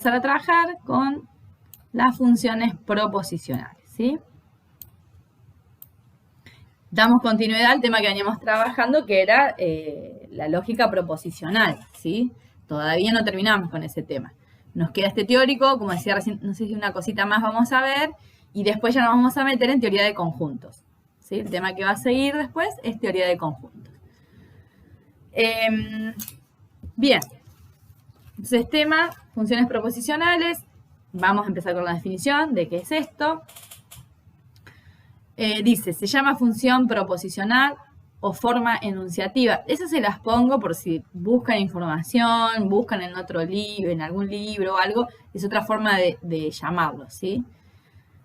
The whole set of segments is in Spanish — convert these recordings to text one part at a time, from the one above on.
empezar a trabajar con las funciones proposicionales, ¿sí? Damos continuidad al tema que veníamos trabajando, que era la lógica proposicional, ¿sí? Todavía no terminamos con ese tema. Nos queda este teórico, como decía recién, no sé si una cosita más vamos a ver, y después ya nos vamos a meter en teoría de conjuntos, ¿sí? El tema que va a seguir después es teoría de conjuntos. Bien, entonces tema, funciones proposicionales, vamos a empezar con la definición de qué es esto. Dice, se llama función proposicional o forma enunciativa. Esas se las pongo por si buscan información, buscan en otro libro, en algún libro o algo, es otra forma de llamarlo, ¿sí?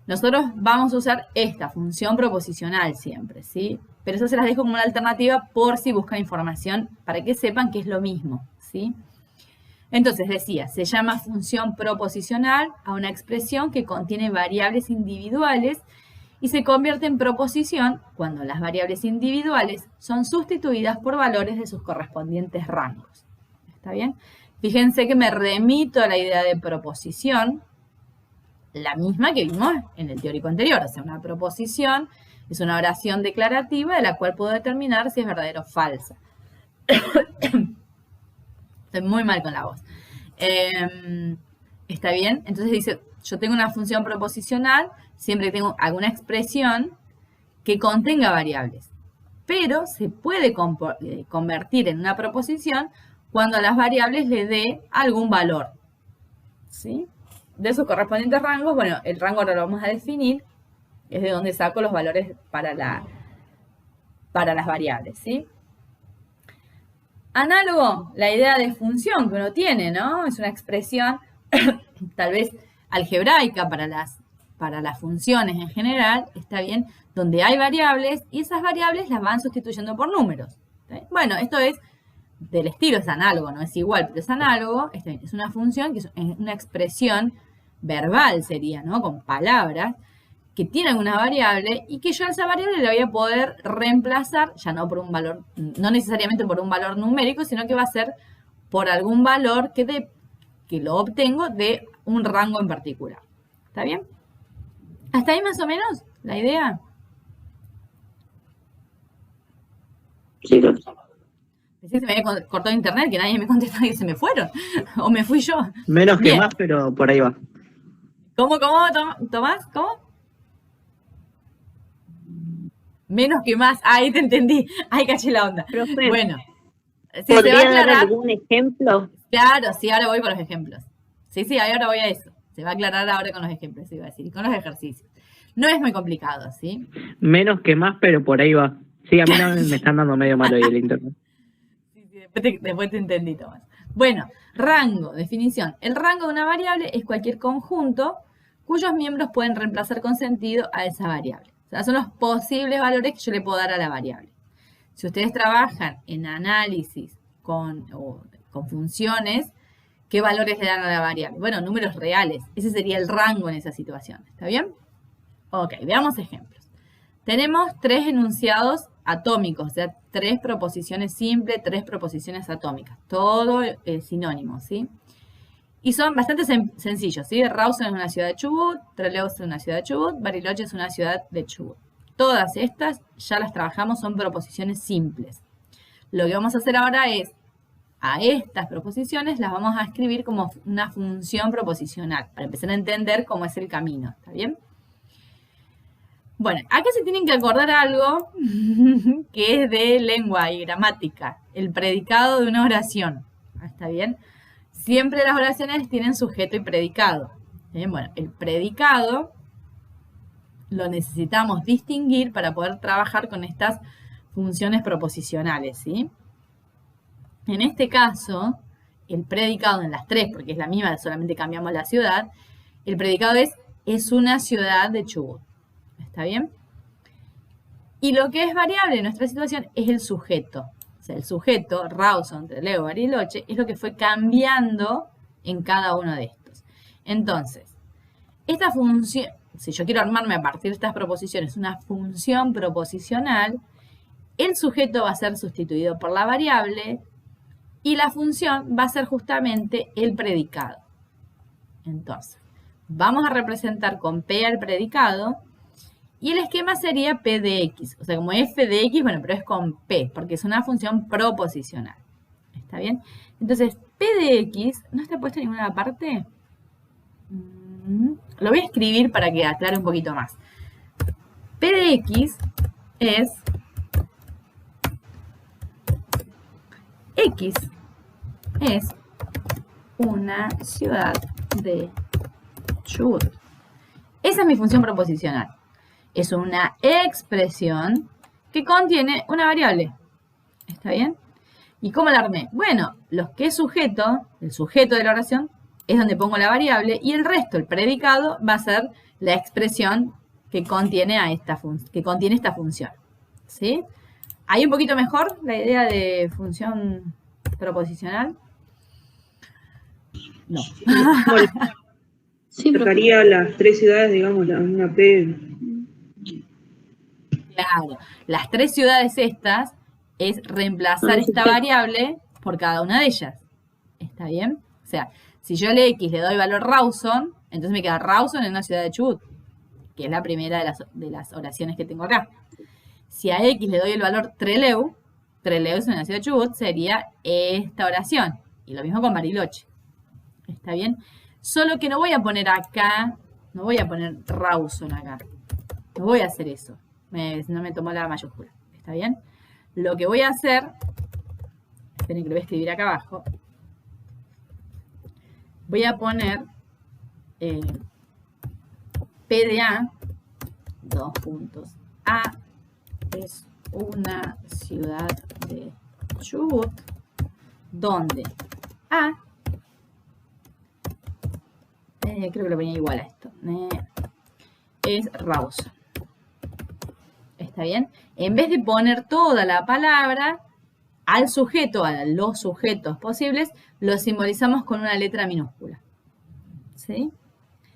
Nosotros vamos a usar esta función proposicional siempre, ¿sí? Pero eso se las dejo como una alternativa por si buscan información, para que sepan que es lo mismo, ¿sí? Entonces decía, se llama función proposicional a una expresión que contiene variables individuales y se convierte en proposición cuando las variables individuales son sustituidas por valores de sus correspondientes rangos. ¿Está bien? Fíjense que me remito a la idea de proposición, la misma que vimos en el teórico anterior. O sea, una proposición es una oración declarativa de la cual puedo determinar si es verdadera o falsa. Estoy muy mal con la voz. ¿Está bien? Entonces dice, yo tengo una función proposicional siempre que tengo alguna expresión que contenga variables. Pero se puede convertir en una proposición cuando a las variables le dé algún valor, ¿sí? De sus correspondientes rangos, bueno, el rango ahora lo vamos a definir, es de donde saco los valores para las variables, ¿sí? Análogo, la idea de función que uno tiene, ¿no? Es una expresión tal vez algebraica para las funciones en general, está bien, donde hay variables y esas variables las van sustituyendo por números. ¿Sí? Bueno, esto es del estilo, es análogo, no es igual, pero es análogo, está bien, es una función que es una expresión verbal sería, ¿no? Con palabras, que tiene alguna variable y que yo a esa variable la voy a poder reemplazar, ya no por un valor, no necesariamente por un valor numérico, sino que va a ser por algún valor que lo obtengo de un rango en particular. ¿Está bien? ¿Hasta ahí más o menos la idea? Sí, doctor. Pensé que se me había cortado internet, que nadie me contestó y se me fueron. O me fui yo. Menos Bien. que más, pero por ahí va. ¿Cómo, Tomás? ¿Cómo? Menos que más. Ahí te entendí. Ahí caché la onda. Profe, bueno. Sí, ¿podría dar algún ejemplo? Claro, sí, ahora voy con los ejemplos. Sí, ahora voy a eso. Se va a aclarar ahora con los ejemplos, iba a decir, y con los ejercicios. No es muy complicado, ¿sí? Menos que más, pero por ahí va. Sí, a mí no me están dando medio malo ahí el internet. Sí, después te entendí, Tomás. Bueno, rango, definición. El rango de una variable es cualquier conjunto cuyos miembros pueden reemplazar con sentido a esa variable. O sea, son los posibles valores que yo le puedo dar a la variable. Si ustedes trabajan en análisis con funciones, ¿qué valores le dan a la variable? Bueno, números reales. Ese sería el rango en esa situación. ¿Está bien? Ok, veamos ejemplos. Tenemos 3 enunciados atómicos, o sea, 3 proposiciones simples, 3 proposiciones atómicas. Todo sinónimo, ¿sí? Y son bastante sencillos, ¿sí? Rawson es una ciudad de Chubut, Trelew es una ciudad de Chubut, Bariloche es una ciudad de Chubut. Todas estas ya las trabajamos, son proposiciones simples. Lo que vamos a hacer ahora es, a estas proposiciones las vamos a escribir como una función proposicional, para empezar a entender cómo es el camino, ¿está bien? Bueno, acá se tienen que acordar algo que es de lengua y gramática, el predicado de una oración, ¿está bien? Siempre las oraciones tienen sujeto y predicado. ¿Bien? Bueno, el predicado lo necesitamos distinguir para poder trabajar con estas funciones proposicionales, ¿sí? En este caso, el predicado en las 3, porque es la misma, solamente cambiamos la ciudad, el predicado es una ciudad de Chubut. ¿Está bien? Y lo que es variable en nuestra situación es el sujeto. O sea, el sujeto, Rawson, Trelew, Bariloche, es lo que fue cambiando en cada uno de estos. Entonces, esta función, si yo quiero armarme a partir de estas proposiciones una función proposicional, el sujeto va a ser sustituido por la variable y la función va a ser justamente el predicado. Entonces, vamos a representar con P al predicado y el esquema sería P de X. O sea, como F de X, bueno, pero es con P, porque es una función proposicional. ¿Está bien? Entonces, P de X, ¿no está puesto en ninguna parte? Lo voy a escribir para que aclare un poquito más. P de X es X es una ciudad de Chubut. Esa es mi función proposicional. Es una expresión que contiene una variable. ¿Está bien? ¿Y cómo la armé? Bueno, los que es sujeto, el sujeto de la oración, es donde pongo la variable y el resto, el predicado, va a ser la expresión que contiene, esta función. ¿Sí? ¿Hay un poquito mejor la idea de función proposicional? No. Sí, sacaría las 3 ciudades, digamos, una P. Claro, las 3 ciudades estas es reemplazar esta variable por cada una de ellas. ¿Está bien? O sea, si yo al X le doy valor Rawson, entonces me queda Rawson en una ciudad de Chubut, que es la primera de las oraciones que tengo acá. Si a X le doy el valor Trelew, Trelew es una ciudad de Chubut, sería esta oración. Y lo mismo con Bariloche. ¿Está bien? Solo que no voy a poner acá, no voy a poner Rawson acá. No voy a hacer eso. No me tomó la mayúscula. ¿Está bien? Lo que voy a hacer, esperen que lo voy a escribir acá abajo. Voy a poner P de A, 2 puntos. A es una ciudad de Chubut, donde A, creo que lo ponía igual a esto, es Rawson. ¿Está bien? En vez de poner toda la palabra al sujeto, a los sujetos posibles, lo simbolizamos con una letra minúscula. ¿Sí?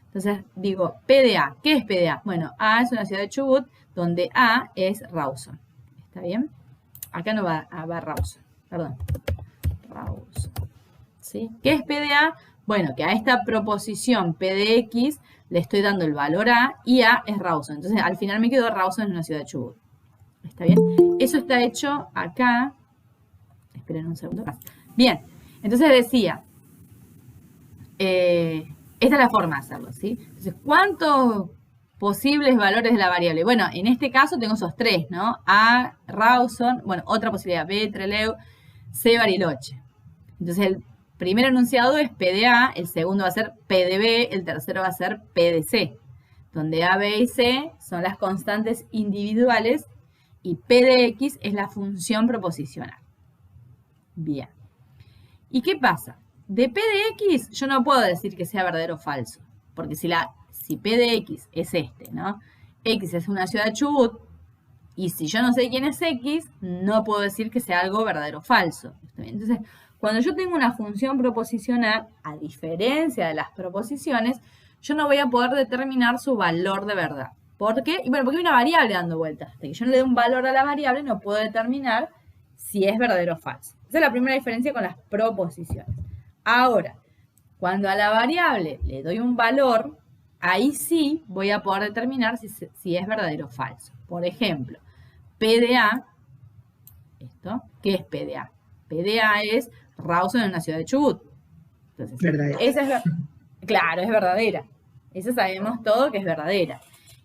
Entonces digo, P de A. ¿Qué es P de A? Bueno, A es una ciudad de Chubut, donde A es Rawson. ¿Está bien? Acá no va Rawson. Perdón. Rawson. ¿Sí? ¿Qué es P de A? Bueno, que a esta proposición P de X le estoy dando el valor A y A es Rawson. Entonces, al final me quedó Rawson en una ciudad de Chubut. ¿Está bien? Eso está hecho acá. Esperen un segundo más. Bien, entonces decía, esta es la forma de hacerlo, ¿sí? Entonces, ¿cuántos posibles valores de la variable? Bueno, en este caso tengo esos 3, ¿no? A, Rawson, bueno, otra posibilidad, B, Trelew, C, Bariloche. Entonces, el primer enunciado es P de A, el segundo va a ser P de B, el tercero va a ser P de C, donde A, B y C son las constantes individuales y P de X es la función proposicional. Bien. ¿Y qué pasa? De P de X yo no puedo decir que sea verdadero o falso, porque si P de X es este, ¿no? X es una ciudad de Chubut, y si yo no sé quién es X, no puedo decir que sea algo verdadero o falso. Entonces, cuando yo tengo una función proposicional, a diferencia de las proposiciones, yo no voy a poder determinar su valor de verdad. ¿Por qué? Y bueno, porque hay una variable dando vueltas. Hasta que yo no le dé un valor a la variable, no puedo determinar si es verdadero o falso. Esa es la primera diferencia con las proposiciones. Ahora, cuando a la variable le doy un valor, ahí sí voy a poder determinar si es verdadero o falso. Por ejemplo, P de A, ¿esto? ¿Qué es P de A? P de A es Rawson en una ciudad de Chubut. Entonces, Verdadera. Claro, es verdadera. Esa sabemos todo que es verdadera.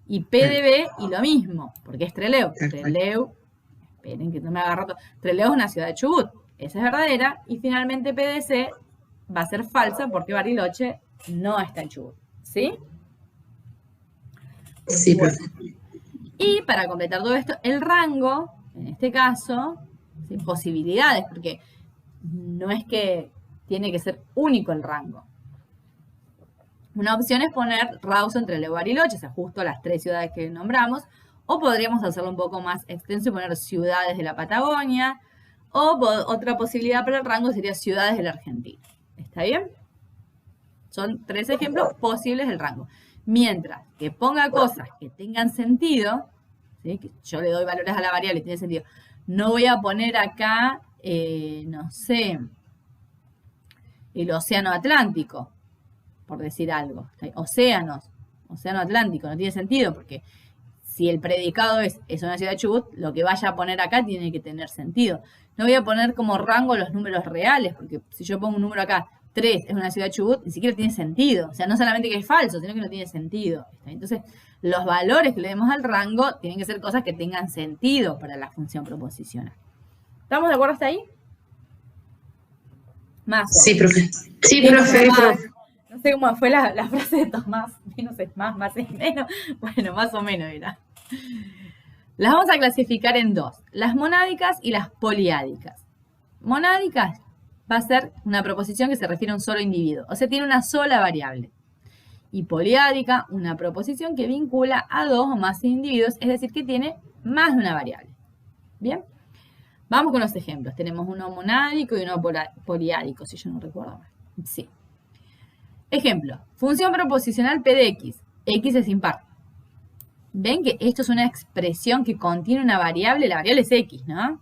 Y P de B, y lo mismo, porque es Trelew. Trelew, esperen que no me haga rato. Trelew es una ciudad de Chubut. Esa es verdadera. Y finalmente P de C va a ser falsa porque Bariloche no está en Chubut. ¿Sí? Sí, bueno. Y para completar todo esto, el rango, en este caso, ¿sí? Posibilidades, porque no es que tiene que ser único el rango. Una opción es poner Rawson, Trelew, Bariloche, o sea, justo las 3 ciudades que nombramos, o podríamos hacerlo un poco más extenso y poner ciudades de la Patagonia, o otra posibilidad para el rango sería ciudades de la Argentina. ¿Está bien? Son 3 ejemplos posibles del rango. Mientras que ponga cosas que tengan sentido, ¿sí? Que yo le doy valores a la variable y tiene sentido. No voy a poner acá, no sé, el océano Atlántico, por decir algo. Océano Atlántico, no tiene sentido porque si el predicado es una ciudad de Chubut, lo que vaya a poner acá tiene que tener sentido. No voy a poner como rango los números reales, porque si yo pongo un número acá, 3 es una ciudad de Chubut, ni siquiera tiene sentido. O sea, no solamente que es falso, sino que no tiene sentido. Entonces, los valores que le demos al rango tienen que ser cosas que tengan sentido para la función proposicional. ¿Estamos de acuerdo hasta ahí? Más. Sí, profe. Sí, profe. No sé cómo fue la frase de Tomás. Menos es más es menos. Bueno, más o menos era. Las vamos a clasificar en dos. Las monádicas y las poliádicas. Monádicas va a ser una proposición que se refiere a un solo individuo. O sea, tiene una sola variable. Y poliádica, una proposición que vincula a dos o más individuos, es decir, que tiene más de una variable. ¿Bien? Vamos con los ejemplos. Tenemos uno monádico y uno poliádico, si yo no recuerdo mal. Sí. Ejemplo. Función proposicional P de X. X es impar. ¿Ven que esto es una expresión que contiene una variable? La variable es X, ¿no?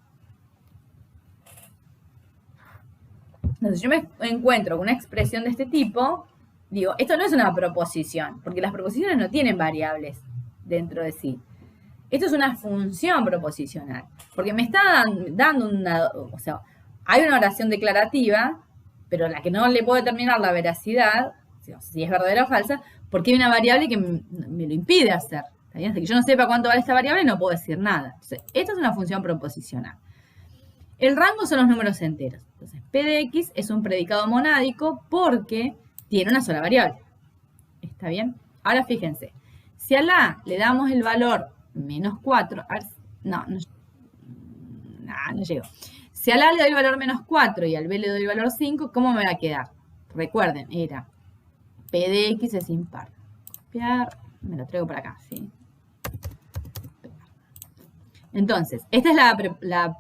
Entonces yo me encuentro con una expresión de este tipo, digo, esto no es una proposición, porque las proposiciones no tienen variables dentro de sí. Esto es una función proposicional, porque me está dando o sea, hay una oración declarativa, pero la que no le puedo determinar la veracidad, si es verdadera o falsa, porque hay una variable que me lo impide hacer. ¿Está bien? Hasta que yo no sepa cuánto vale esta variable, no puedo decir nada. Entonces, esta es una función proposicional. El rango son los números enteros. Entonces, P de X es un predicado monádico porque tiene una sola variable. ¿Está bien? Ahora fíjense. Si a la A le damos el valor menos 4, no llego. Si a la A le doy el valor menos 4 y al B le doy el valor 5, ¿cómo me va a quedar? Recuerden, era P de X es impar. Copiar, me lo traigo para acá, ¿sí? Entonces, esta es la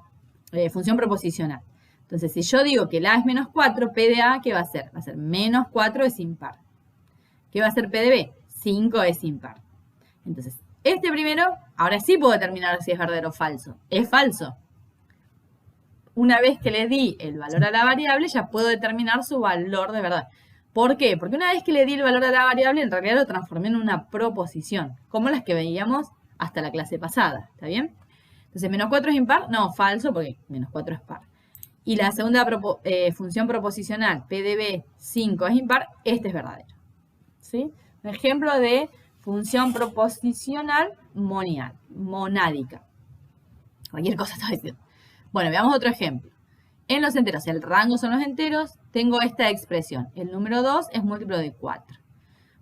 función proposicional. Entonces, si yo digo que la A es menos 4, P de A, ¿qué va a ser? Va a ser menos 4 es impar. ¿Qué va a ser P de B? 5 es impar. Entonces, este primero, ahora sí puedo determinar si es verdadero o falso. Es falso. Una vez que le di el valor a la variable, ya puedo determinar su valor de verdad. ¿Por qué? Porque una vez que le di el valor a la variable, en realidad lo transformé en una proposición, como las que veíamos hasta la clase pasada. ¿Está bien? Entonces, menos 4 es impar. No, falso, porque menos 4 es par. Y la segunda función proposicional, P de B, 5 es impar. Este es verdadero. ¿Sí? Un ejemplo de función proposicional monádica. Cualquier cosa estaba diciendo. Bueno, veamos otro ejemplo. En los enteros, el rango son los enteros, tengo esta expresión. El número 2 es múltiplo de 4.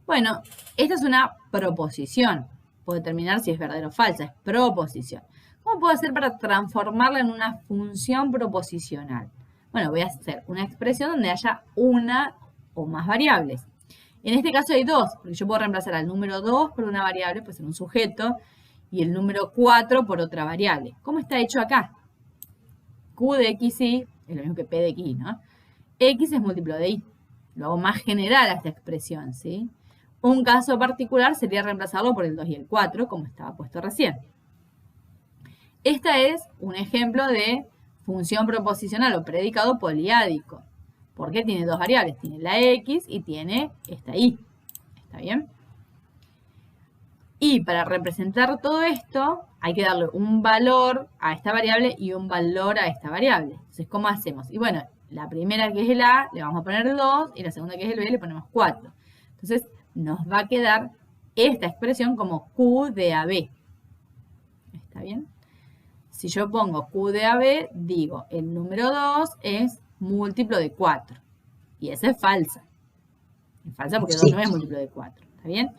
Bueno, esta es una proposición. Puedo determinar si es verdadero o falsa. Es proposición. ¿Cómo puedo hacer para transformarla en una función proposicional? Bueno, voy a hacer una expresión donde haya una o más variables. En este caso hay dos, porque yo puedo reemplazar al número 2 por una variable, puede ser un sujeto, y el número 4 por otra variable. ¿Cómo está hecho acá? Q de XY es lo mismo que P de X, ¿no? X es múltiplo de Y. Lo hago más general a esta expresión, ¿sí? Un caso particular sería reemplazarlo por el 2 y el 4, como estaba puesto recién. Esta es un ejemplo de función proposicional o predicado poliádico. Porque tiene dos variables. Tiene la X y tiene esta Y. ¿Está bien? Y para representar todo esto, hay que darle un valor a esta variable y un valor a esta variable. Entonces, ¿cómo hacemos? Y bueno, la primera que es el A, le vamos a poner 2, y la segunda que es el B, le ponemos 4. Entonces, nos va a quedar esta expresión como Q de AB. ¿Está bien? Si yo pongo Q de AB, digo, el número 2 es múltiplo de 4. Y esa es falsa. Es falsa porque 2 no es múltiplo de 4. ¿Está bien?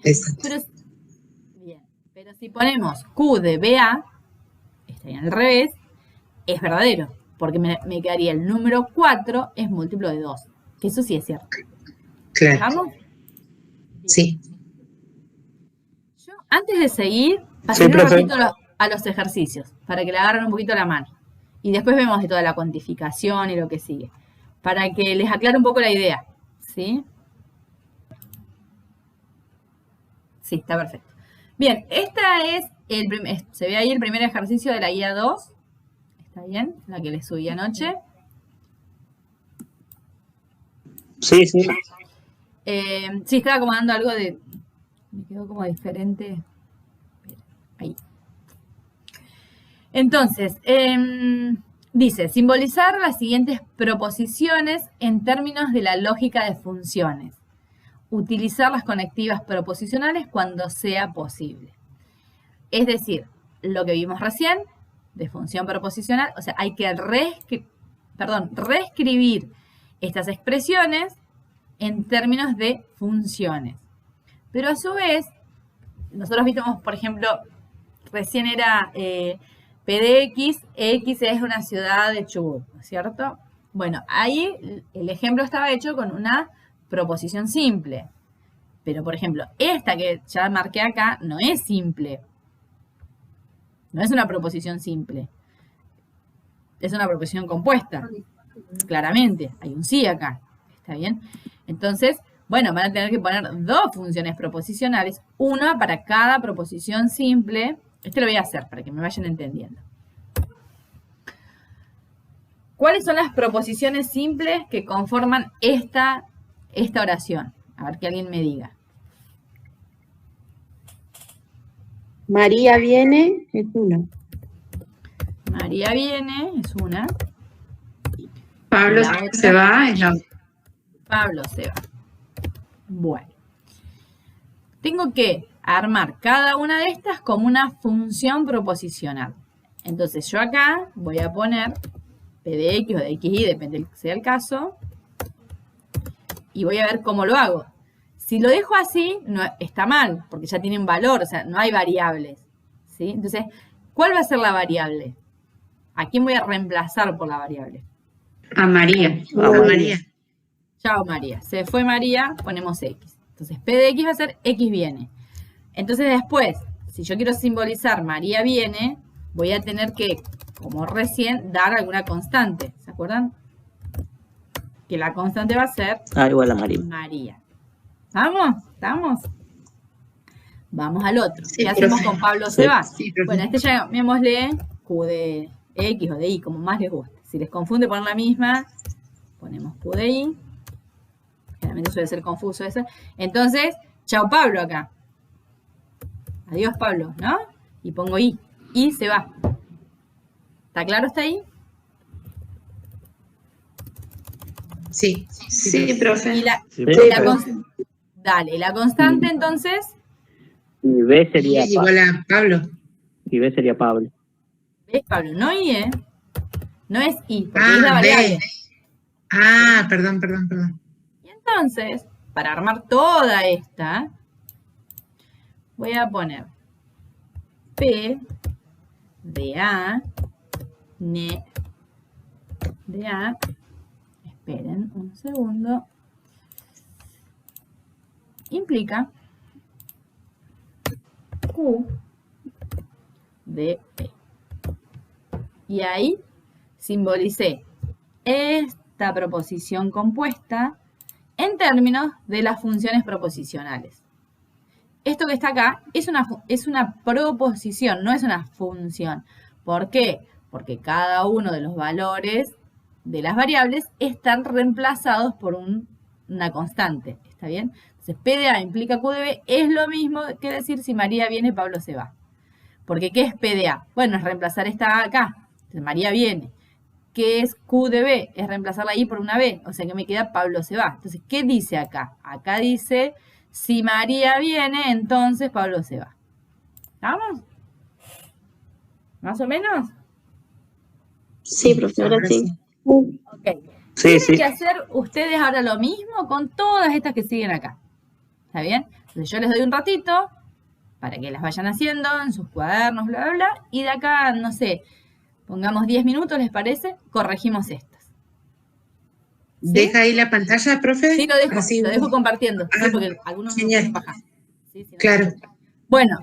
Pero si ponemos Q de BA, está bien al revés, es verdadero. Porque me quedaría el número 4 es múltiplo de 2. Que eso sí es cierto. Claro. ¿Vamos? Sí. Yo, antes de seguir, pasé un ratito a los ejercicios, para que le agarren un poquito la mano. Y después vemos de toda la cuantificación y lo que sigue. Para que les aclare un poco la idea. ¿Sí? Sí, está perfecto. Bien, esta es se ve ahí el primer ejercicio de la guía 2. ¿Está bien? La que les subí anoche. Sí, sí. Sí, estaba acomodando algo de... Me quedó como diferente. Ahí. Entonces, dice, simbolizar las siguientes proposiciones en términos de la lógica de funciones. Utilizar las conectivas proposicionales cuando sea posible. Es decir, lo que vimos recién, de función proposicional, o sea, hay que reescribir estas expresiones en términos de funciones. Pero a su vez, nosotros vimos, por ejemplo, recién era P de X es una ciudad de Chubut, ¿no es cierto? Bueno, ahí el ejemplo estaba hecho con una proposición simple. Pero, por ejemplo, esta que ya marqué acá no es simple. No es una proposición simple. Es una proposición compuesta. Claramente, hay un sí acá. ¿Está bien? Entonces, bueno, van a tener que poner dos funciones proposicionales, una para cada proposición simple. Este lo voy a hacer para que me vayan entendiendo. ¿Cuáles son las proposiciones simples que conforman esta oración? A ver que alguien me diga. María viene, es una. María viene, es una. Pablo La otra. se va, es la otra. Pablo se va. Bueno. Tengo que armar cada una de estas como una función proposicional. Entonces yo acá voy a poner P de X o de XY, depende del que sea el caso. Y voy a ver cómo lo hago. Si lo dejo así, no, está mal, porque ya tiene un valor, o sea, no hay variables. ¿Sí? Entonces, ¿cuál va a ser la variable? ¿A quién voy a reemplazar por la variable? A María. A María. Chao María. Se fue María, ponemos X. Entonces, P de X va a ser X viene. Entonces después, si yo quiero simbolizar María viene, voy a tener que, como recién, dar alguna constante. ¿Se acuerdan? Que la constante va a ser igual a María. María. ¿Estamos? ¿Estamos? Vamos al otro. Sí, ¿Qué hacemos profe. con Pablo se va? Sí, profe. Bueno, este ya llamémosle Q de X o de Y, como más les guste. Si les confunde poner la misma, ponemos Q de Y. Generalmente suele ser confuso eso. Entonces, chao Pablo acá. Adiós Pablo, ¿no? Y pongo I. Y se va. ¿Está claro hasta ahí? Sí, sí, profe. Y la, Sí, y la profe. dale, la constante entonces, Y B sería Y igual a Pablo. Y B sería Pablo. ¿ves Pablo? No I, ¿eh? No es I, porque es la Ah, variable. B. Ah, perdón. Y entonces, para armar toda esta, voy a poner P de A, ne, de A, esperen un segundo, implica Q de P. Y ahí simbolicé esta proposición compuesta en términos de las funciones proposicionales. Esto que está acá es una proposición, no es una función. ¿Por qué? Porque cada uno de los valores de las variables están reemplazados por una constante. ¿Está bien? Entonces, P de A implica Q de B es lo mismo que decir si María viene, Pablo se va. Porque, ¿qué es P de A? Bueno, es reemplazar esta acá. Entonces, María viene. ¿Qué es Q de B? Es reemplazar la I por una B. O sea que me queda Pablo se va. Entonces, ¿qué dice acá? Acá dice, si María viene, entonces Pablo se va. ¿Estamos? ¿Más o menos? Sí, profesora, sí. Ok. Sí, Tienen que hacer ustedes ahora lo mismo con todas estas que siguen acá. ¿Está bien? Entonces yo les doy un ratito para que las vayan haciendo en sus cuadernos, bla, bla, bla. Y de acá, no sé, pongamos 10 minutos, ¿les parece? Corregimos estas. ¿Sí? ¿Deja ahí la pantalla, profe? Sí, Así, lo dejo compartiendo. Sí, Ah, porque algunos no genial. pueden bajar. Sí, si no, Claro. Bueno,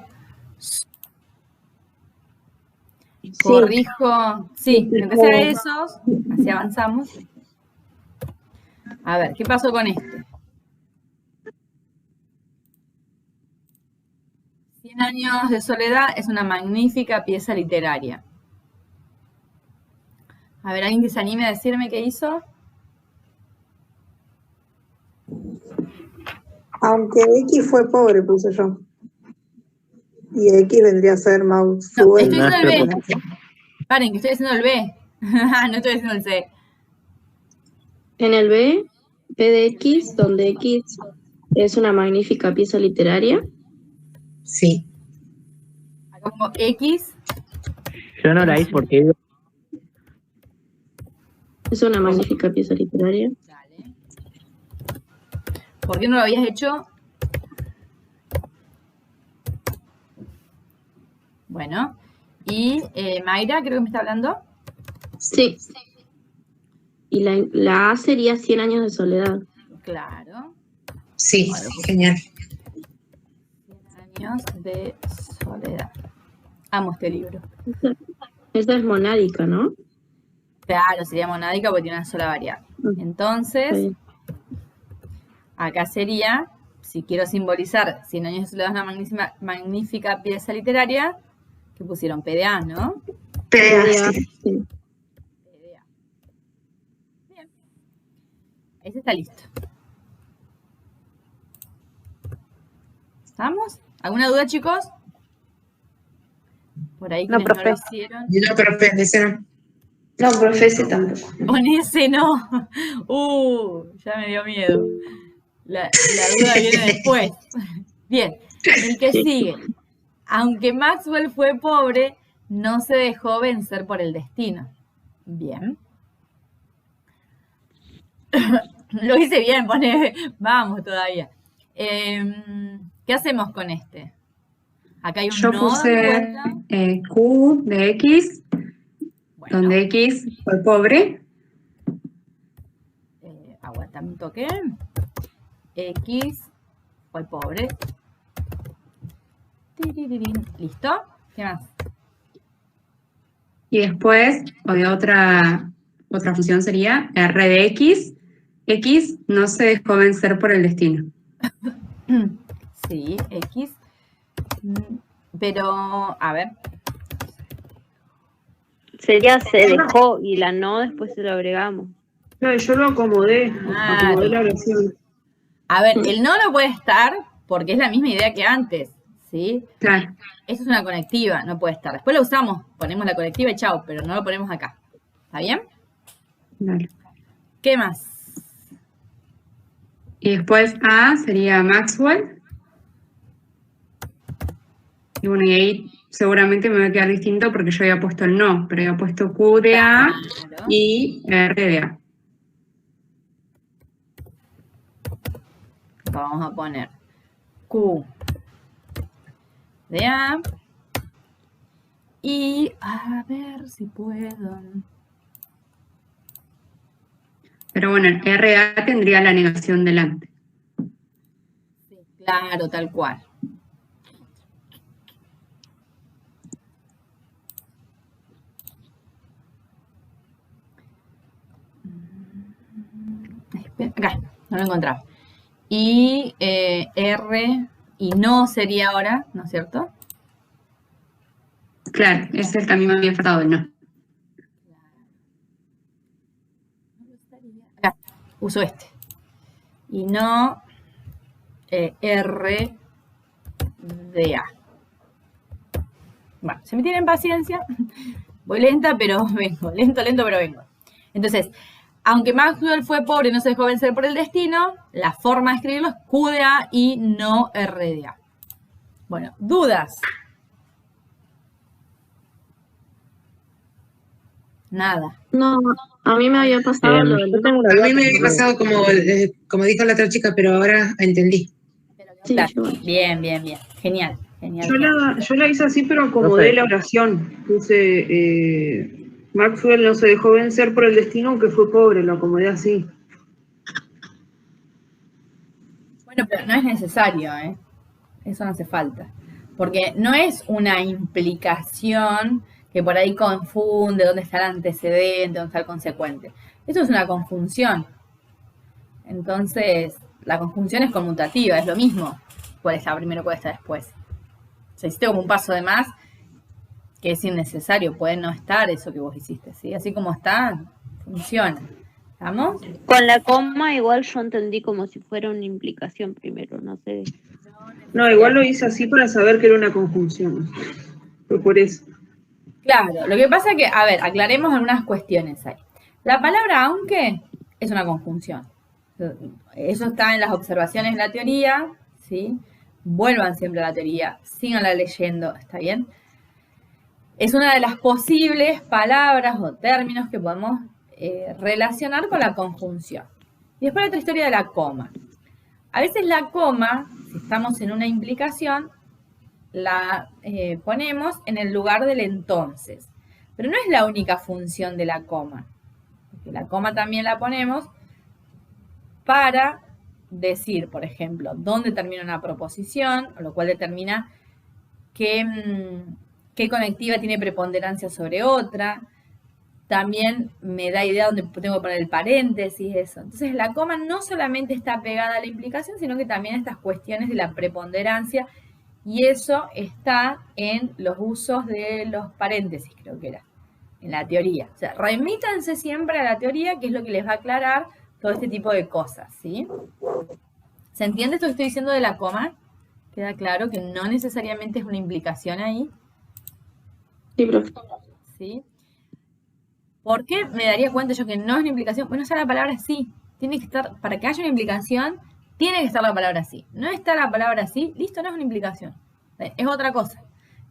corrijo. Sí, mientras sea esos, así avanzamos. A ver, ¿qué pasó con este? 100 años de soledad es una magnífica pieza literaria. A ver, ¿alguien que se anime a decirme qué hizo? Aunque X fue pobre, puse yo. Y X vendría a ser No, Maxwell. estoy haciendo el B. Nuestro- Paren, que estoy haciendo el B. No estoy haciendo el C. En el B, P de X, donde X es una magnífica pieza literaria. Sí. Acá pongo X. Yo no la hice porque Es una magnífica pieza literaria. Dale. ¿Por qué no lo habías hecho? Bueno. Y Mayra, creo que me está hablando. Sí. Y la A sería 100 años de soledad. Claro. Sí, genial. 100 años de soledad. Amo este libro. Esa es monádica, ¿no? Claro, sería monádica porque tiene una sola variable. Entonces, Sí. acá sería, si quiero simbolizar 100 años de soledad, una magnífica pieza literaria, que pusieron PDA, ¿no? PDA, sí. Sí. PDA. Bien. Ese está listo. ¿Estamos? ¿Alguna duda, chicos? Por ahí No, quienes no lo profe. hicieron. No, profe, ese no. No, profe, ese tampoco. Con ese no. Ya me dio miedo. La duda viene después. Bien, el que sigue. Aunque Maxwell fue pobre, no se dejó vencer por el destino. Bien. Lo hice bien, pone. Vamos todavía. ¿Qué hacemos con este? Acá hay un Yo nodo de puse vuelta. Q de X, Bueno, donde X fue pobre. aguantame un toque. X fue pobre. Tiririrín. ¿Listo? ¿Qué más? Y después, otra función sería R de X. X no se dejó vencer por el destino. Sí, X. Pero, a ver. Sería se dejó y la no después se lo agregamos. No, yo lo acomodé Claro. la oración. A ver, el no puede estar porque es la misma idea que antes, ¿sí? Claro. Esto es una conectiva, no puede estar. Después lo usamos, ponemos la conectiva y chao, pero no lo ponemos acá. ¿Está bien? Dale. ¿Qué más? Y después A sería Maxwell. Y bueno, y ahí seguramente me va a quedar distinto porque yo había puesto el no, pero había puesto Q de A Claro. y R de A. Vamos a poner Q de A. Y a ver si puedo. Pero bueno, el RA tendría la negación delante. Sí, claro, tal cual. Acá, no lo encontraba. Y R y no sería ahora, ¿no es cierto? Claro, ese también me había faltado el no. Acá, uso este. Y no R de A. Bueno, si me tienen paciencia, voy lenta, pero vengo. Lento, pero vengo. Entonces, aunque Maxwell fue pobre y no se dejó vencer por el destino, la forma de escribirlo es Q de A y no R de A. Bueno, ¿dudas? Nada. No, a mí me había pasado lo del Yo tengo una A duda. mí me había pasado como dijo la otra chica, pero ahora entendí. Sí, Claro. yo- Bien. Genial. Yo la hice así, pero acomodé la oración. Puse, Maxwell no se dejó vencer por el destino, aunque fue pobre, lo acomodé así. Bueno, pero no es necesario, ¿eh? Eso no hace falta. Porque no es una implicación que por ahí confunde dónde está el antecedente, dónde está el consecuente. Esto es una conjunción. Entonces, la conjunción es conmutativa, es lo mismo. Cuál está primero, cuál está después. Se hiciste como un paso de más que es innecesario, puede no estar eso que vos hiciste, ¿sí? Así como está, funciona. ¿Estamos? Con la coma igual yo entendí como si fuera una implicación primero, no sé. No, igual lo hice así para saber que era una conjunción. Fue por eso. Claro, lo que pasa es que, a ver, aclaremos algunas cuestiones ahí. La palabra aunque es una conjunción. Eso está en las observaciones de la teoría, ¿sí? Vuelvan siempre a la teoría, síganla leyendo, ¿está bien? Es una de las posibles palabras o términos que podemos relacionar con la conjunción. Y después otra historia de la coma. A veces la coma, si estamos en una implicación, la ponemos en el lugar del entonces. Pero no es la única función de la coma. Porque la coma también la ponemos para decir, por ejemplo, dónde termina una proposición, lo cual determina qué conectiva tiene preponderancia sobre otra. También me da idea dónde tengo que poner el paréntesis, eso. Entonces la coma no solamente está pegada a la implicación, sino que también estas cuestiones de la preponderancia, y eso está en los usos de los paréntesis, creo que era, en la teoría. O sea, remítanse siempre a la teoría, que es lo que les va a aclarar todo este tipo de cosas, ¿sí? ¿Se entiende esto que estoy diciendo de la coma? ¿Queda claro que no necesariamente es una implicación ahí? Sí, profe. ¿Sí? ¿Por qué me daría cuenta yo que no es una implicación? Bueno, está la palabra sí. Tiene que estar, para que haya una implicación, tiene que estar la palabra sí. No está la palabra sí, listo, no es una implicación. Es otra cosa.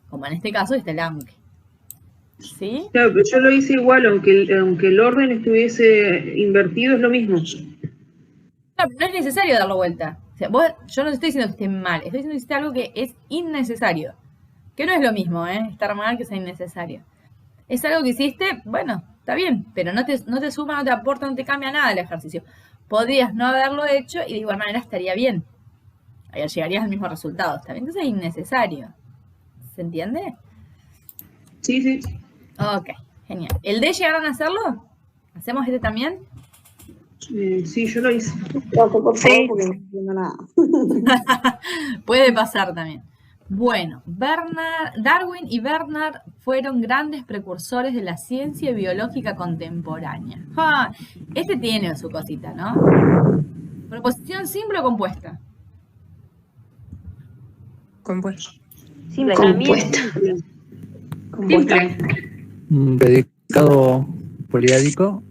Como en este caso está el aunque. ¿Sí? Claro, pero yo lo hice igual, aunque el orden estuviese invertido, es lo mismo. No es necesario darlo vuelta. O sea, yo no te estoy diciendo que esté mal, estoy diciendo que hiciste algo que es innecesario. Que no es lo mismo, estar mal que sea innecesario. Es algo que hiciste, bueno, está bien, pero no te suma, no te aporta, no te cambia nada el ejercicio. Podrías no haberlo hecho y de igual manera estaría bien. Ahí llegarías al mismo resultado, ¿está bien? Entonces es innecesario. ¿Se entiende? Sí, sí. Ok, genial. ¿El D llegaron a hacerlo? ¿Hacemos este también? Sí, yo lo hice. Profe, por favor, Sí. porque no entiendo nada. Puede pasar también. Bueno, Darwin y Bernard fueron grandes precursores de la ciencia biológica contemporánea. Este tiene su cosita, ¿no? Proposición simple o compuesta. Compuesto. Simple también. Simple. Un predicado poliádico.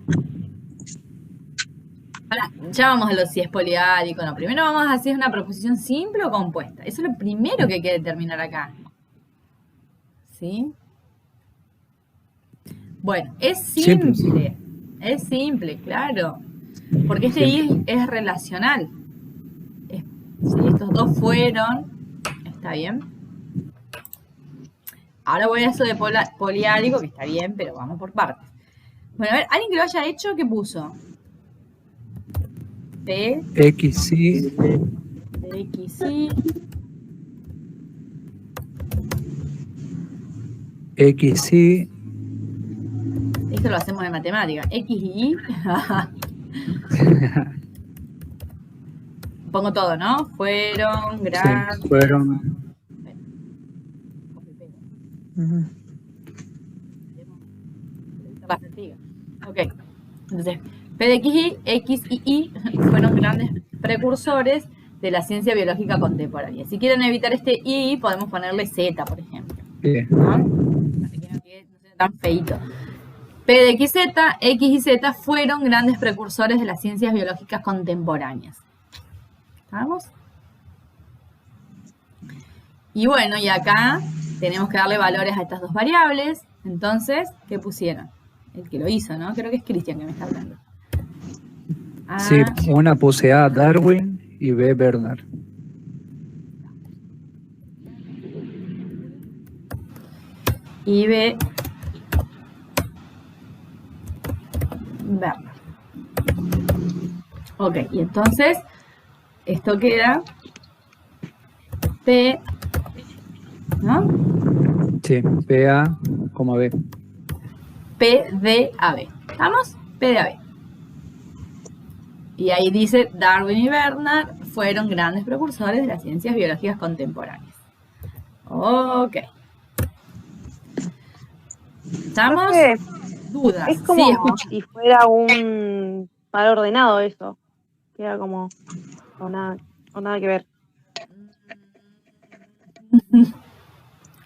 Ahora, ya vamos a lo si es poliádico o no. Primero vamos a ver si es una proposición simple o compuesta. Eso es lo primero que hay que determinar acá. ¿Sí? Bueno, es simple. Simple. Es simple, claro. Porque este I es relacional. Si estos dos fueron, está bien. Ahora voy a eso de poliádico, que está bien, pero vamos por partes. Bueno, a ver, alguien que lo haya hecho, ¿qué puso? P, X sí, X, Y, X sí, esto lo hacemos en matemática. X y Y. Pongo todo, ¿no? Fueron, sí, fueron. Ok. Entonces, P de X y Y fueron grandes precursores de la ciencia biológica contemporánea. Si quieren evitar este Y, podemos ponerle Z, por ejemplo. Bien. ¿No? Para que no sea tan feito. P de X y Z fueron grandes precursores de las ciencias biológicas contemporáneas. ¿Estamos? Y bueno, y acá tenemos que darle valores a estas dos variables. Entonces, ¿qué pusieron? El que lo hizo, ¿no? Creo que es Cristian que me está hablando. Sí, una puse A, Darwin, y B, Bernard. Y B, Bernard. Ok, y entonces esto queda P, ¿no? Sí, PA, B. P de AB. ¿Estamos? P de AB. Y ahí dice, Darwin y Bernard fueron grandes precursores de las ciencias biológicas contemporáneas. Ok. ¿Estamos? Profe, Dudas. es como Sí, escucho. si fuera un para ordenado eso. Queda como, o nada que ver.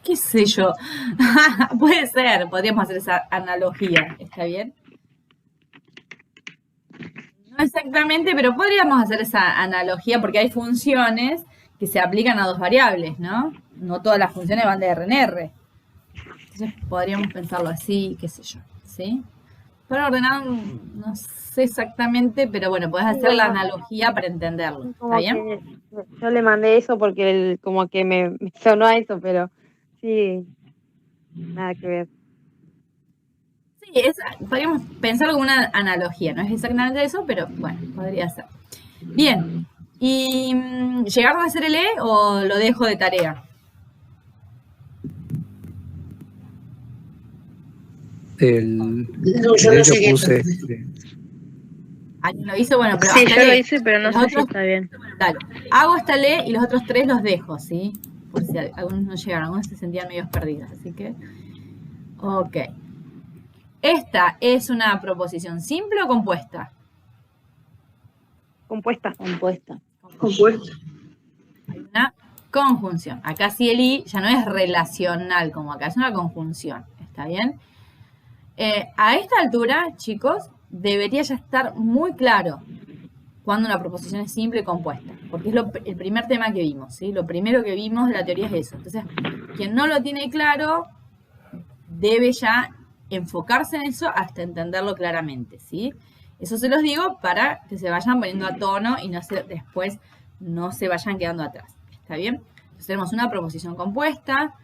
¿Qué sé yo? Puede ser, podríamos hacer esa analogía, ¿está bien? No exactamente, pero podríamos hacer esa analogía porque hay funciones que se aplican a dos variables, ¿no? No todas las funciones van de R en R. Entonces podríamos pensarlo así, qué sé yo, ¿sí? Para ordenado no sé exactamente, pero bueno, podés hacer la analogía para entenderlo, ¿está bien? Yo le mandé eso porque como que me sonó a eso, pero sí, nada que ver. Sí, podríamos pensarlo como una analogía, no es exactamente eso, pero bueno, podría ser. Bien, ¿y llegaron a hacer el E o lo dejo de tarea? No, yo no yo llegué. puse. ¿Alguien lo hizo? Bueno, pero Sí, hasta yo el lo E. hice, pero no Los sé si otros- está bien. Dale, hago hasta el E y los otros 3 los dejo, ¿sí? Por si algunos no llegaron, algunos se sentían medio perdidos, así que... Ok. ¿Esta es una proposición simple o compuesta? Compuesta. Compuesta. Compuesto. Hay una conjunción. Acá sí el I ya no es relacional como acá, es una conjunción. ¿Está bien? A esta altura, chicos, debería ya estar muy claro cuando una proposición es simple y compuesta. Porque es el primer tema que vimos, ¿sí? Lo primero que vimos de la teoría es eso. Entonces, quien no lo tiene claro debe ya enfocarse en eso hasta entenderlo claramente, ¿sí? Eso se los digo para que se vayan poniendo a tono y después no se vayan quedando atrás. ¿Está bien? Entonces tenemos una proposición compuesta,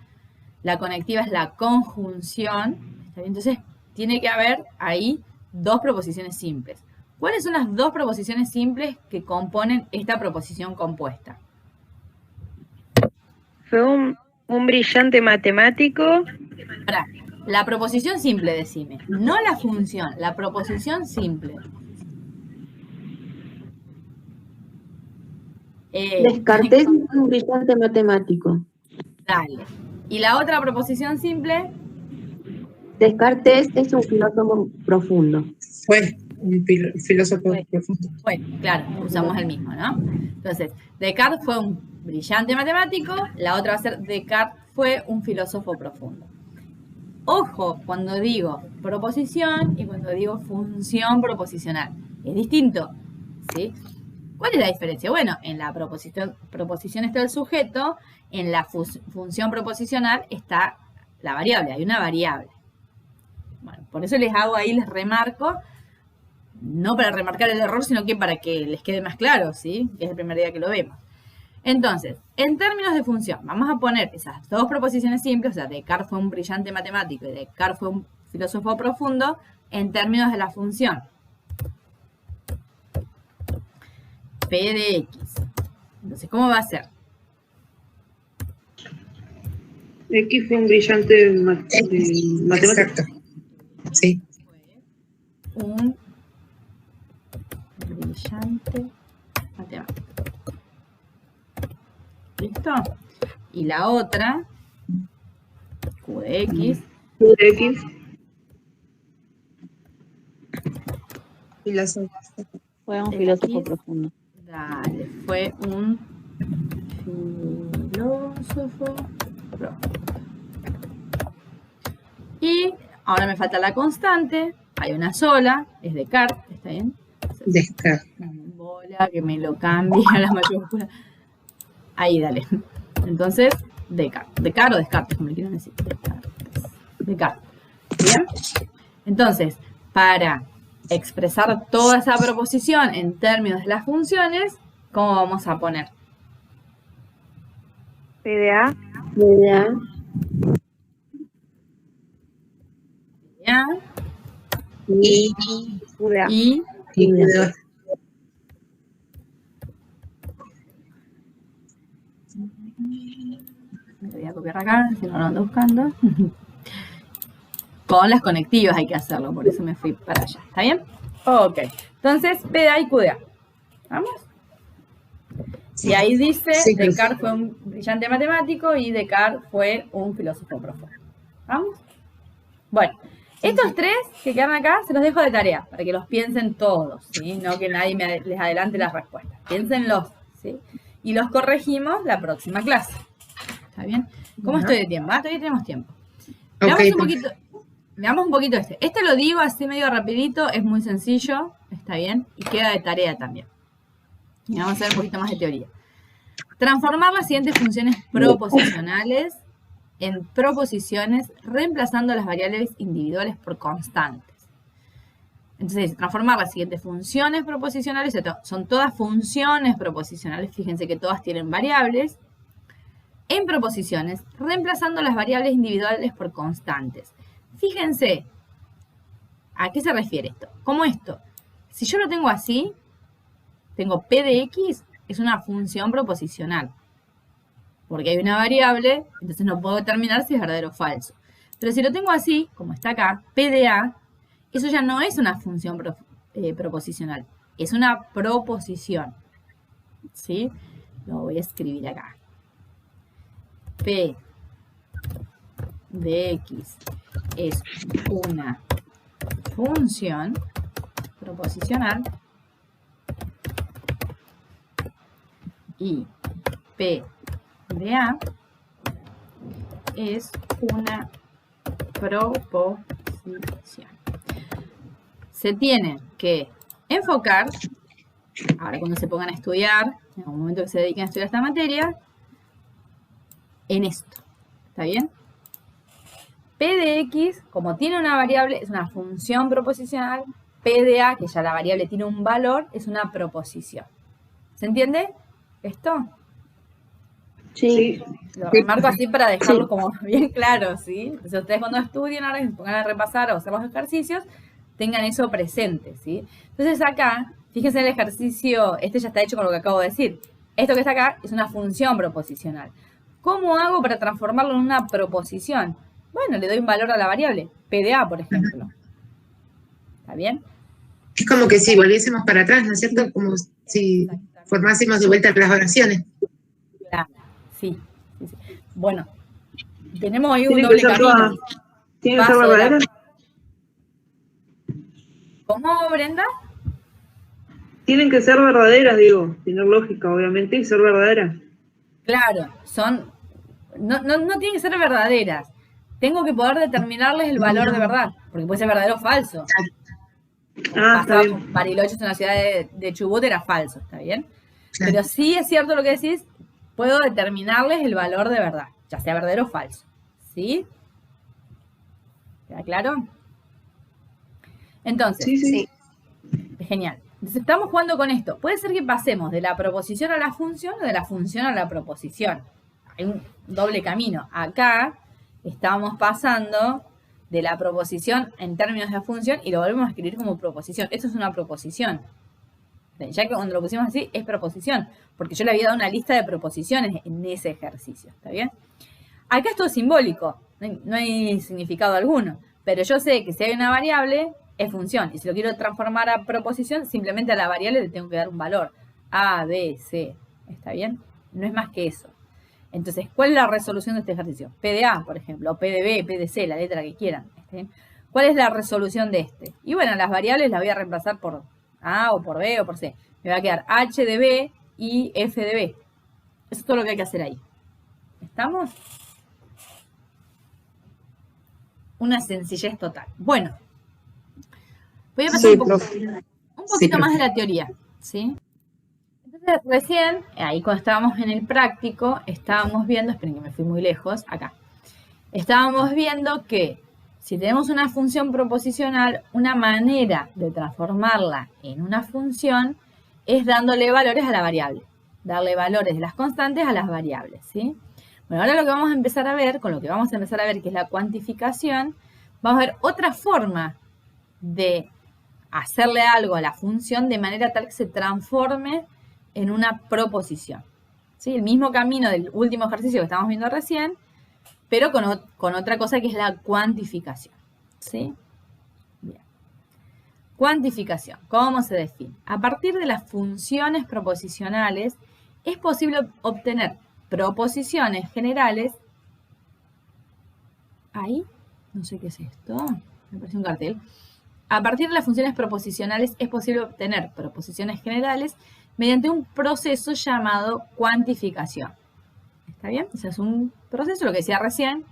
la conectiva es la conjunción, ¿está bien? Entonces tiene que haber ahí dos proposiciones simples. ¿Cuáles son las dos proposiciones simples que componen esta proposición compuesta? Fue un brillante matemático. Ahora, la proposición simple, decime. No la función, la proposición simple. Descartes es un brillante matemático. Dale. ¿Y la otra proposición simple? Descartes es un filósofo profundo. Fue un filósofo profundo. Bueno, claro, usamos el mismo, ¿no? Entonces, Descartes fue un brillante matemático, la otra va a ser Descartes fue un filósofo profundo. Ojo, cuando digo proposición y cuando digo función proposicional. Es distinto, ¿sí? ¿Cuál es la diferencia? Bueno, en la proposición está el sujeto, en la función proposicional está la variable, hay una variable. Bueno, por eso les hago ahí, les remarco, no para remarcar el error, sino que para que les quede más claro, ¿sí? Que es el primer día que lo vemos. Entonces, en términos de función, vamos a poner esas dos proposiciones simples, o sea, Descartes fue un brillante matemático y Descartes fue un filósofo profundo, en términos de la función. P de X. Entonces, ¿cómo va a ser? X fue un brillante matemático. Exacto. Sí. Un brillante matemático. ¿Listo? Y la otra, Q de X. Q de X. Fue un filósofo X. profundo. Dale, fue un filósofo profundo. Y ahora me falta la constante. Hay una sola, es Descartes, ¿está bien? Descartes. Bola, que me lo cambie a la mayúscula. Ahí, dale. Entonces, Descartes. Descartes o Descartes, como le quieran decir. Descartes. ¿Bien? Entonces, para expresar toda esa proposición en términos de las funciones, ¿cómo vamos a poner? PDA. ¿Verdad? ¿Ya? Y QDA. Y me voy a copiar acá, si no lo ando buscando. Con las conectivas hay que hacerlo, por eso me fui para allá. ¿Está bien? Ok. Entonces, PDA y QDA. ¿Vamos? Y ahí dice, Sí, Descartes fue un brillante matemático y Descartes fue un filósofo profundo. ¿Vamos? Bueno, Estos tres que quedan acá se los dejo de tarea para que los piensen todos, ¿sí? No que nadie les adelante las respuestas. Piénsenlos, ¿sí? Y los corregimos la próxima clase. ¿Está bien? ¿Cómo estoy de tiempo? Todavía tenemos tiempo. Veamos un poquito este. Este lo digo así medio rapidito, es muy sencillo, está bien, y queda de tarea también. Y vamos a hacer un poquito más de teoría. Transformar las siguientes funciones proposicionales en proposiciones reemplazando las variables individuales por constantes. Entonces, transformar las siguientes funciones proposicionales, son todas funciones proposicionales, fíjense que todas tienen variables, en proposiciones, reemplazando las variables individuales por constantes. Fíjense, ¿a qué se refiere esto? ¿Cómo esto? Si yo lo tengo así, tengo P de X, es una función proposicional. Porque hay una variable, entonces no puedo determinar si es verdadero o falso. Pero si lo tengo así, como está acá, P de A, eso ya no es una función proposicional, es una proposición. ¿Sí? Lo voy a escribir acá. P de X es una función proposicional y P de A es una proposición. Se tiene que enfocar, ahora cuando se pongan a estudiar, en un momento que se dediquen a estudiar esta materia, en esto. ¿Está bien? P de X, como tiene una variable, es una función proposicional. P de A, que ya la variable tiene un valor, es una proposición. ¿Se entiende esto? Sí. Lo remarco así para dejarlo como bien claro, ¿sí? Entonces ustedes cuando estudien ahora, que se pongan a repasar o hacer los ejercicios, tengan eso presente, ¿sí? Entonces acá, fíjense en el ejercicio, este ya está hecho con lo que acabo de decir. Esto que está acá es una función proposicional. ¿Cómo hago para transformarlo en una proposición? Bueno, le doy un valor a la variable, P de A, por ejemplo. ¿Está bien? Es como que si volviésemos para atrás, ¿no es cierto? Como si formásemos de vuelta las oraciones. Claro, sí. Bueno, tenemos ahí un doble camino. ¿Tiene que ser verdadera? ¿Cómo, Brenda? Tienen que ser verdaderas, digo. Tener lógica, obviamente, y ser verdaderas. Claro, no tienen que ser verdaderas. Tengo que poder determinarles el valor de verdad, porque puede ser verdadero o falso. Pasaba con Bariloche, es una ciudad de Chubut, era falso, ¿está bien? Claro. Pero sí es cierto lo que decís, puedo determinarles el valor de verdad, ya sea verdadero o falso. ¿Sí? ¿Queda claro? Entonces, Sí. Genial. Entonces estamos jugando con esto. Puede ser que pasemos de la proposición a la función o de la función a la proposición. Hay un doble camino. Acá estamos pasando de la proposición en términos de función y lo volvemos a escribir como proposición. Esto es una proposición. Ya que cuando lo pusimos así es proposición, porque yo le había dado una lista de proposiciones en ese ejercicio. ¿Está bien? Acá es todo simbólico. No hay significado alguno. Pero yo sé que si hay una variable, es función. Y si lo quiero transformar a proposición, simplemente a la variable le tengo que dar un valor. A, B, C. ¿Está bien? No es más que eso. Entonces, ¿cuál es la resolución de este ejercicio? P de A, por ejemplo, o P de B, P de C, la letra que quieran. ¿Está bien? ¿Cuál es la resolución de este? Y bueno, las variables las voy a reemplazar por A o por B o por C. Me va a quedar H de B y F de B. Eso es todo lo que hay que hacer ahí. ¿Estamos? Una sencillez total. Bueno. Voy a pasar un poquito más de la teoría. ¿Sí? Entonces, recién, ahí cuando estábamos en el práctico, estábamos viendo, esperen que me fui muy lejos, acá. Estábamos viendo que si tenemos una función proposicional, una manera de transformarla en una función es dándole valores a la variable. Darle valores de las constantes a las variables, ¿sí? Bueno, ahora lo que vamos a empezar a ver, con lo que vamos a empezar a ver, que es la cuantificación, vamos a ver otra forma de hacerle algo a la función de manera tal que se transforme en una proposición. ¿Sí? El mismo camino del último ejercicio que estamos viendo recién, pero con otra cosa que es la cuantificación. ¿Sí? Bien. Cuantificación. ¿Cómo se define? A partir de las funciones proposicionales es posible obtener proposiciones generales. Ahí, no sé qué es esto. me parece un cartel. A partir de las funciones proposicionales es posible obtener proposiciones generales mediante un proceso llamado cuantificación. ¿Está bien? O sea, es un proceso, lo que decía recién,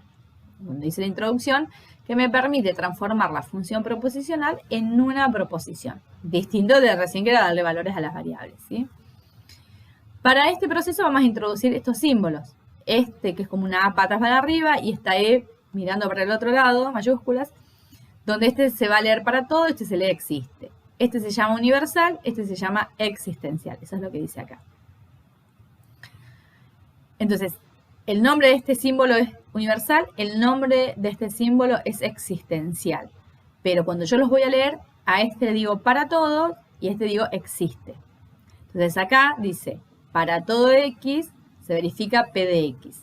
donde dice la introducción, que me permite transformar la función proposicional en una proposición. Distinto de recién que era darle valores a las variables, ¿sí? Para este proceso vamos a introducir estos símbolos. Este que es como una A patas para arriba y esta E mirando para el otro lado, mayúsculas, donde este se va a leer para todo, este se lee existe. Este se llama universal, este se llama existencial. Eso es lo que dice acá. Entonces, el nombre de este símbolo es universal, el nombre de este símbolo es existencial. Pero cuando yo los voy a leer, a este digo para todo y a este digo existe. Entonces acá dice, para todo X se verifica P de X.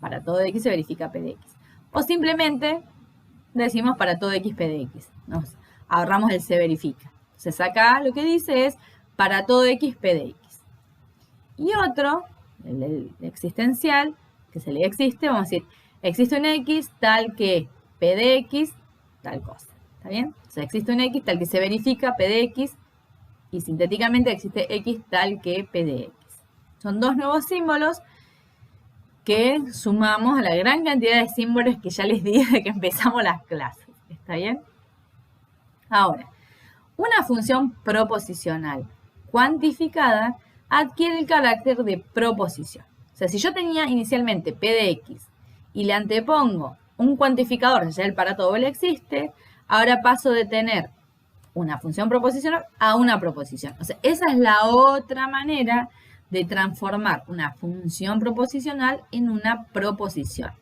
Para todo X se verifica P de X. O simplemente decimos para todo X P de X. Nos ahorramos el se verifica. Entonces acá lo que dice es para todo X P de X. Y otro, el existencial, que se le existe, vamos a decir, existe un X tal que P de X, tal cosa. ¿Está bien? O sea, existe un X tal que se verifica P de X y sintéticamente existe X tal que P de X. Son dos nuevos símbolos que sumamos a la gran cantidad de símbolos que ya les di desde que empezamos las clases. ¿Está bien? Ahora, una función proposicional cuantificada adquiere el carácter de proposición. O sea, si yo tenía inicialmente P de X y le antepongo un cuantificador, ya el para todo el existe, ahora paso de tener una función proposicional a una proposición. O sea, esa es la otra manera de transformar una función proposicional en una proposición.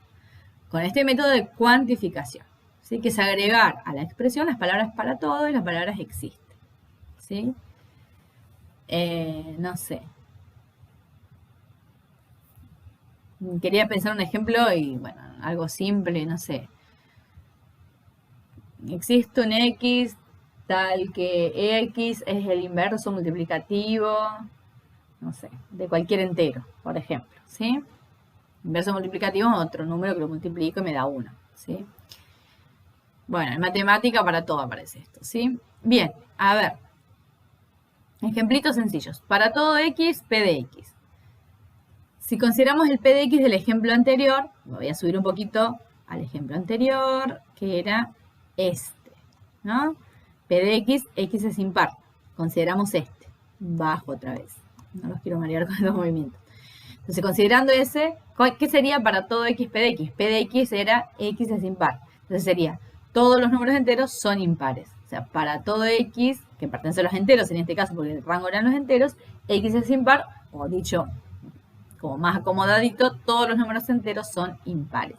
Con este método de cuantificación. ¿Sí? Que es agregar a la expresión las palabras para todo y las palabras existe. ¿Sí? No sé. Quería pensar un ejemplo y, bueno, algo simple, no sé. Existe un X tal que X es el inverso multiplicativo, no sé, de cualquier entero, por ejemplo, ¿sí? Inverso multiplicativo es otro número que lo multiplico y me da 1, ¿sí? Bueno, en matemática para todo aparece esto, ¿sí? Bien, a ver. Ejemplitos sencillos. Para todo X, P de X. Si consideramos el P de X del ejemplo anterior, me voy a subir un poquito al ejemplo anterior, que era este, ¿no? P de X, X es impar. Consideramos este. Bajo otra vez. No los quiero marear con estos movimientos. Entonces, considerando ese, ¿qué sería para todo X, P de X? P de X era X es impar. Entonces sería, todos los números enteros son impares. O sea, para todo X, que pertenece a los enteros, en este caso porque el rango eran los enteros, X es impar, o dicho como más acomodadito, todos los números enteros son impares.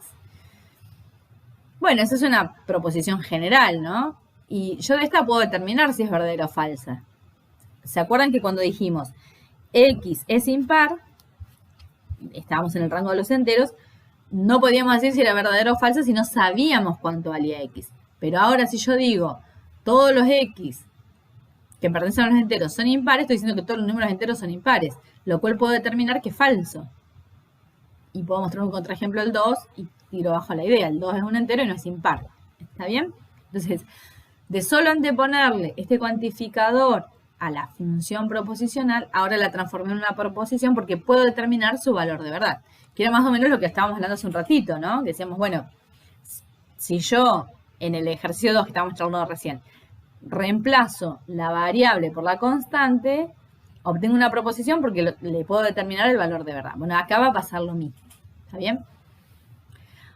Bueno, eso es una proposición general, ¿no? Y yo de esta puedo determinar si es verdadera o falsa. ¿Se acuerdan que cuando dijimos X es impar, estábamos en el rango de los enteros, no podíamos decir si era verdadero o falso si no sabíamos cuánto valía X. Pero ahora si yo digo todos los X que pertenecen a los enteros son impares, estoy diciendo que todos los números enteros son impares, lo cual puedo determinar que es falso. Y puedo mostrar un contraejemplo del 2 y tiro bajo la idea. El 2 es un entero y no es impar. ¿Está bien? Entonces, de solo anteponerle este cuantificador a la función proposicional, ahora la transformé en una proposición porque puedo determinar su valor de verdad. Que era más o menos lo que estábamos hablando hace un ratito, ¿no? Que decíamos, bueno, si yo en el ejercicio 2 que estábamos charlando recién, reemplazo la variable por la constante, obtengo una proposición porque le puedo determinar el valor de verdad. Bueno, acá va a pasar lo mismo. ¿Está bien?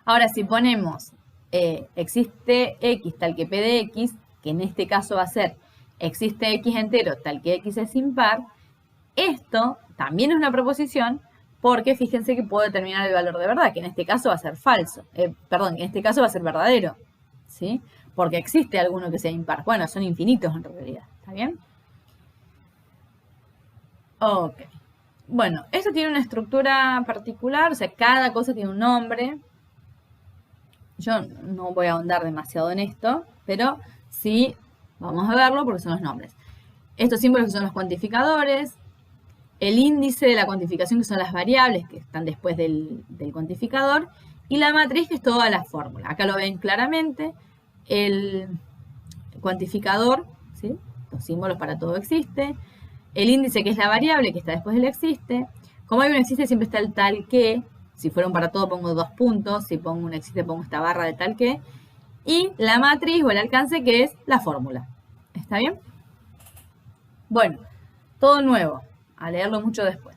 Ahora, si ponemos existe X tal que P de X, que en este caso va a ser existe X entero tal que X es impar, esto también es una proposición porque fíjense que puedo determinar el valor de verdad, que en este caso va a ser falso. Perdón, que en este caso va a ser verdadero. ¿Sí? Porque existe alguno que sea impar. Bueno, son infinitos en realidad. ¿Está bien? Ok. Bueno, esto tiene una estructura particular, o sea, cada cosa tiene un nombre. Yo no voy a ahondar demasiado en esto, pero sí vamos a verlo porque son los nombres. Estos símbolos que son los cuantificadores, el índice de la cuantificación que son las variables que están después del cuantificador y la matriz que es toda la fórmula. Acá lo ven claramente. el cuantificador, ¿sí? Los símbolos para todo existe, el índice que es la variable que está después del existe. Como hay un existe siempre está el tal que, si fuera un para todo pongo 2 puntos, si pongo un existe pongo esta barra de tal que, y la matriz o el alcance que es la fórmula. ¿Está bien? Bueno, todo nuevo, a leerlo mucho después.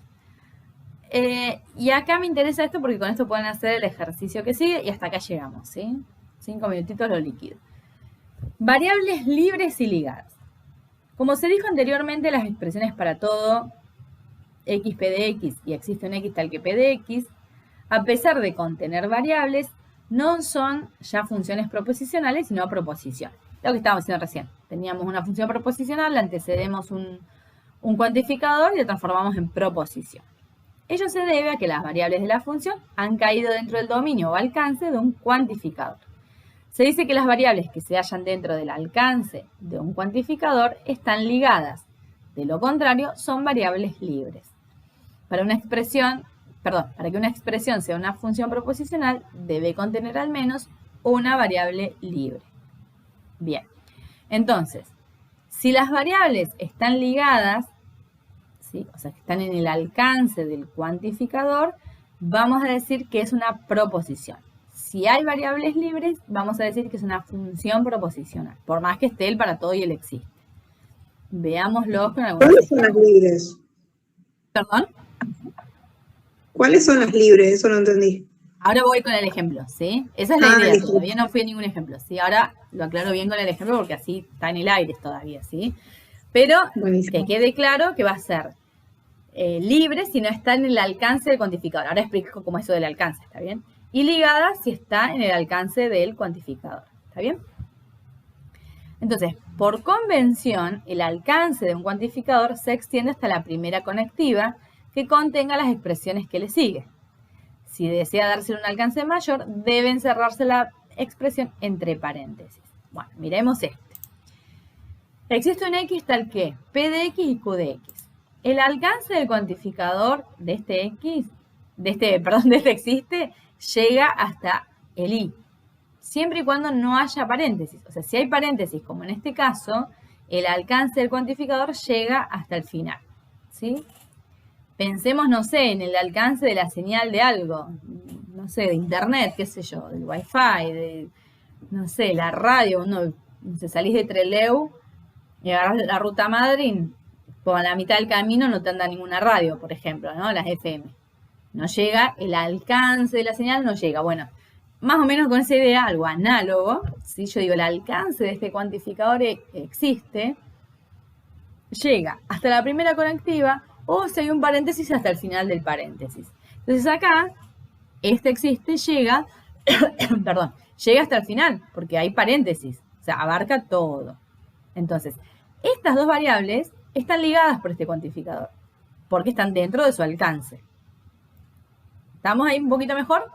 Y acá me interesa esto porque con esto pueden hacer el ejercicio que sigue y hasta acá llegamos, ¿sí? 5 minutitos lo líquido. Variables libres y ligadas. Como se dijo anteriormente, las expresiones para todo x p de x y existe un x tal que p de x, a pesar de contener variables, no son ya funciones proposicionales, sino proposiciones. Lo que estábamos haciendo recién. Teníamos una función proposicional, le antecedemos un cuantificador y lo transformamos en proposición. Ello se debe a que las variables de la función han caído dentro del dominio o alcance de un cuantificador. Se dice que las variables que se hallan dentro del alcance de un cuantificador están ligadas. De lo contrario, son variables libres. Para que una expresión sea una función proposicional, debe contener al menos una variable libre. Bien, entonces, si las variables están ligadas, ¿sí? O sea, que están en el alcance del cuantificador, vamos a decir que es una proposición. Si hay variables libres, vamos a decir que es una función proposicional, por más que esté el para todo y el existe. Veámoslo con algunos ¿Cuáles son las libres? ¿Perdón? ¿Cuáles son las libres? Eso no entendí. Ahora voy con el ejemplo, ¿sí? Esa es la idea, todavía no fui a ningún ejemplo, ¿sí? Ahora lo aclaro bien con el ejemplo porque así está en el aire todavía, ¿sí? Pero que quede claro que va a ser libre si no está en el alcance del cuantificador. Ahora explico cómo es eso del alcance, ¿está bien? Y ligada si está en el alcance del cuantificador, ¿está bien? Entonces, por convención, el alcance de un cuantificador se extiende hasta la primera conectiva que contenga las expresiones que le siguen. Si desea dársele un alcance mayor, debe encerrarse la expresión entre paréntesis. Bueno, miremos este. Existe un x tal que p de x y q de x. El alcance del cuantificador de este x, de este existe, llega hasta el i, siempre y cuando no haya paréntesis. O sea, si hay paréntesis, como en este caso, el alcance del cuantificador llega hasta el final, ¿sí? Pensemos, no sé, en el alcance de la señal de algo, no sé, de internet, qué sé yo, del wifi, de, no sé, la radio, no sé, salís de Trelew y agarrás la ruta Madrid, por la mitad del camino no te anda ninguna radio, por ejemplo, ¿no? Las FM. No llega, el alcance de la señal no llega. Bueno, más o menos con esa idea, algo análogo, si yo digo el alcance de este cuantificador existe, llega hasta la primera conectiva o si hay un paréntesis hasta el final del paréntesis. Entonces acá, este existe llega, perdón, llega hasta el final porque hay paréntesis, o sea, abarca todo. Entonces, estas dos variables están ligadas por este cuantificador porque están dentro de su alcance. ¿Estamos ahí un poquito mejor?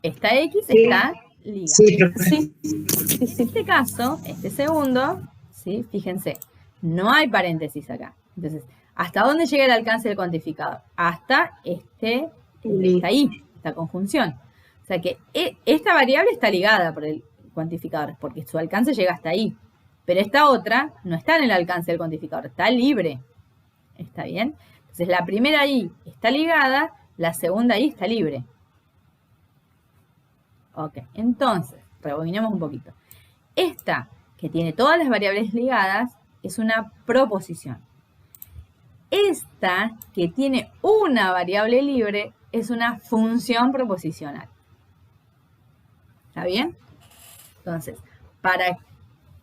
Esta X está ligada. Sí. En este caso, este segundo, ¿sí? Fíjense, no hay paréntesis acá. Entonces, ¿hasta dónde llega el alcance del cuantificador? Hasta está ahí, esta conjunción. O sea que esta variable está ligada por el cuantificador, porque su alcance llega hasta ahí. Pero esta otra no está en el alcance del cuantificador, está libre. ¿Está bien? Entonces la primera I está ligada, la segunda I está libre. Ok, entonces, rebobinemos un poquito. Esta, que tiene todas las variables ligadas, es una proposición. Esta, que tiene una variable libre, es una función proposicional. ¿Está bien? Entonces, para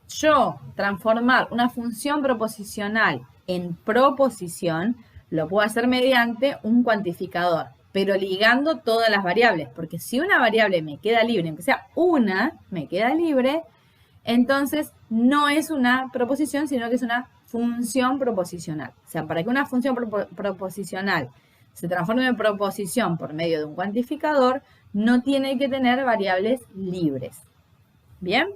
yo transformar una función proposicional en proposición, lo puedo hacer mediante un cuantificador, pero ligando todas las variables, porque si una variable me queda libre, aunque sea una, me queda libre, entonces no es una proposición, sino que es una función proposicional. O sea, para que una función proposicional se transforme en proposición por medio de un cuantificador, no tiene que tener variables libres. ¿Bien?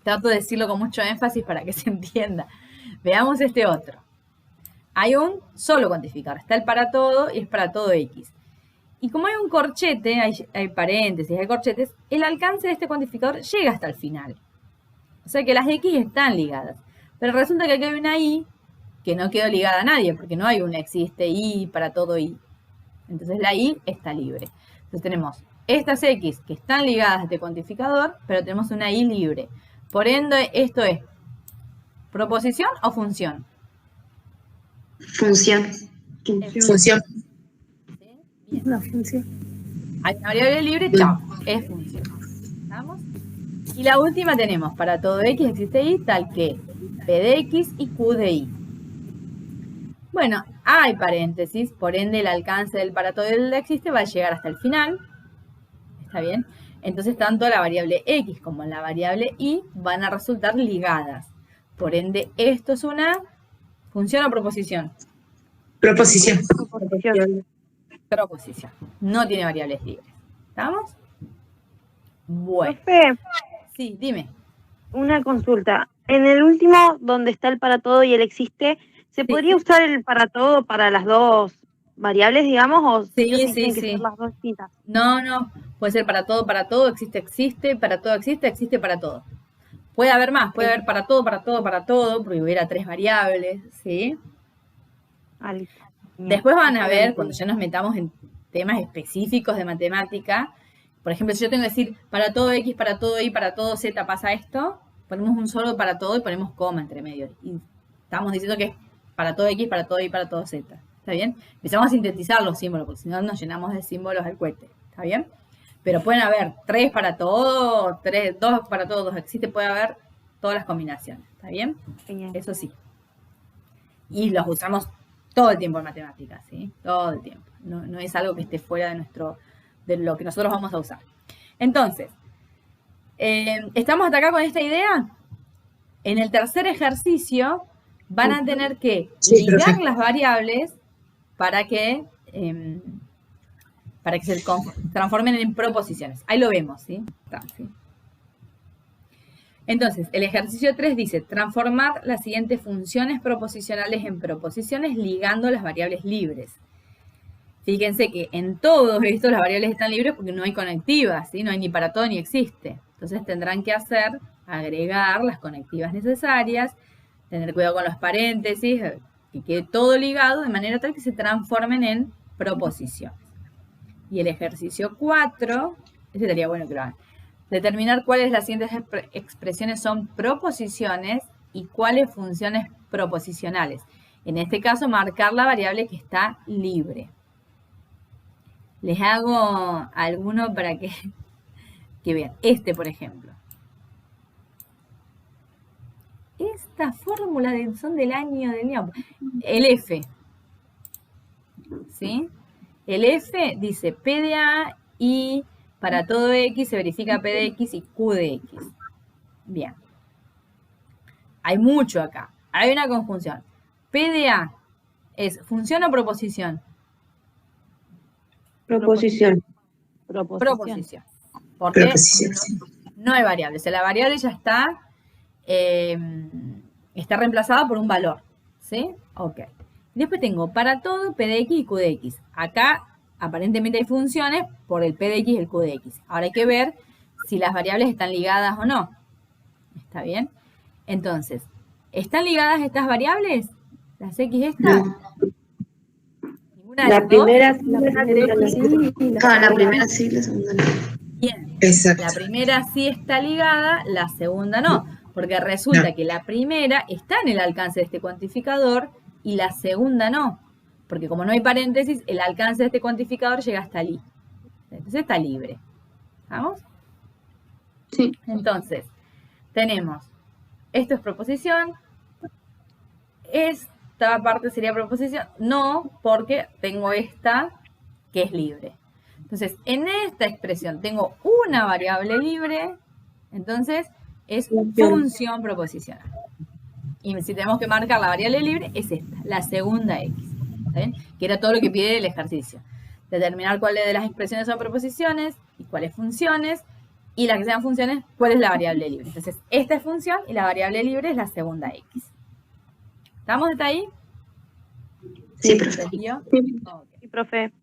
Trato de decirlo con mucho énfasis para que se entienda. Veamos este otro. Hay un solo cuantificador. Está el para todo y es para todo X. Y como hay un corchete, hay paréntesis, hay corchetes, el alcance de este cuantificador llega hasta el final. O sea que las X están ligadas. Pero resulta que aquí hay una Y que no quedó ligada a nadie, porque no hay una existe Y para todo Y. Entonces la Y está libre. Entonces tenemos estas X que están ligadas a este cuantificador, pero tenemos una Y libre. Por ende, ¿esto es proposición o función? Función. Función. Bien. Una función. Hay una variable libre, chao, es función. ¿Estamos? Y la última tenemos, para todo X existe Y, tal que P de X y Q de Y. Bueno, hay paréntesis, por ende el alcance del para todo el existe va a llegar hasta el final. ¿Está bien? Entonces tanto la variable X como la variable Y van a resultar ligadas. Por ende, esto es una función o proposición. Proposición. Proposición. No tiene variables libres. ¿Estamos? Bueno. Profe, Sí, dime. una consulta. En el último, donde está el para todo y el existe, ¿se podría usar el para todo para las dos variables, digamos? ¿O Sí, tienen sí, que sí. ser las dos distintas? No. Puede ser para todo, existe, para todo existe para todo. Puede haber más, puede haber para todo, porque hubiera 3 variables, ¿sí? Ah, listo. Después van a ver, cuando ya nos metamos en temas específicos de matemática, por ejemplo, si yo tengo que decir para todo X, para todo Y, para todo Z pasa esto, ponemos un solo para todo y ponemos coma entre medio. Y estamos diciendo que es para todo X, para todo Y, para todo Z. ¿Está bien? Empezamos a sintetizar los símbolos, porque si no nos llenamos de símbolos al cohete. ¿Está bien? Pero pueden haber 3 para todo, 2 para todo, 2 existe, puede haber todas las combinaciones. ¿Está bien? Genial. Eso sí. Y los usamos todo el tiempo en matemáticas, ¿sí? Todo el tiempo. No es algo que esté fuera de lo que nosotros vamos a usar. Entonces, ¿estamos hasta acá con esta idea? En el tercer ejercicio van a tener que ligar las variables para que se transformen en proposiciones. Ahí lo vemos, ¿sí? ¿Sí? Entonces, el ejercicio 3 dice, transformar las siguientes funciones proposicionales en proposiciones ligando las variables libres. Fíjense que en todos estos las variables están libres porque no hay conectivas, ¿sí? No hay ni para todo ni existe. Entonces tendrán que agregar las conectivas necesarias, tener cuidado con los paréntesis, que quede todo ligado de manera tal que se transformen en proposiciones. Y el ejercicio 4, ese estaría bueno que lo hagan. Determinar cuáles de las siguientes expresiones son proposiciones y cuáles funciones proposicionales. En este caso, marcar la variable que está libre. Les hago alguno para que vean. Este, por ejemplo. Esta fórmula son del año del mío. El F. ¿Sí? El F dice P de A y para todo X se verifica P de X y Q de X. Bien. Hay mucho acá. Hay una conjunción. P de A es función o proposición. Proposición. Proposición. Porque no hay variable. O sea, la variable ya está reemplazada por un valor. ¿Sí? Ok. Después tengo para todo P de X y Q de X. Acá aparentemente hay funciones por el P de X y el Q de X. Ahora hay que ver si las variables están ligadas o no. ¿Está bien? Entonces, ¿están ligadas estas variables? ¿Las X estas? ¿Ninguna de las dos? La primera sí, la segunda no. Bien. Exacto. La primera sí está ligada, la segunda no. Porque resulta que la primera está en el alcance de este cuantificador y la segunda no. Porque como no hay paréntesis, el alcance de este cuantificador llega hasta allí. Entonces está libre. ¿Vamos? Sí. Entonces, tenemos, esto es proposición, esta parte sería proposición, no, porque tengo esta que es libre. Entonces, en esta expresión tengo una variable libre, entonces es función proposicional. Y si tenemos que marcar la variable libre, es esta, la segunda X. ¿Está bien? Que era todo lo que pide el ejercicio. Determinar cuáles de las expresiones son proposiciones y cuáles funciones. Y las que sean funciones, cuál es la variable libre. Entonces, esta es función y la variable libre es la segunda X. ¿Estamos hasta ahí? Sí, profe. ¿Entendió? Sí. Ok. Sí, profe.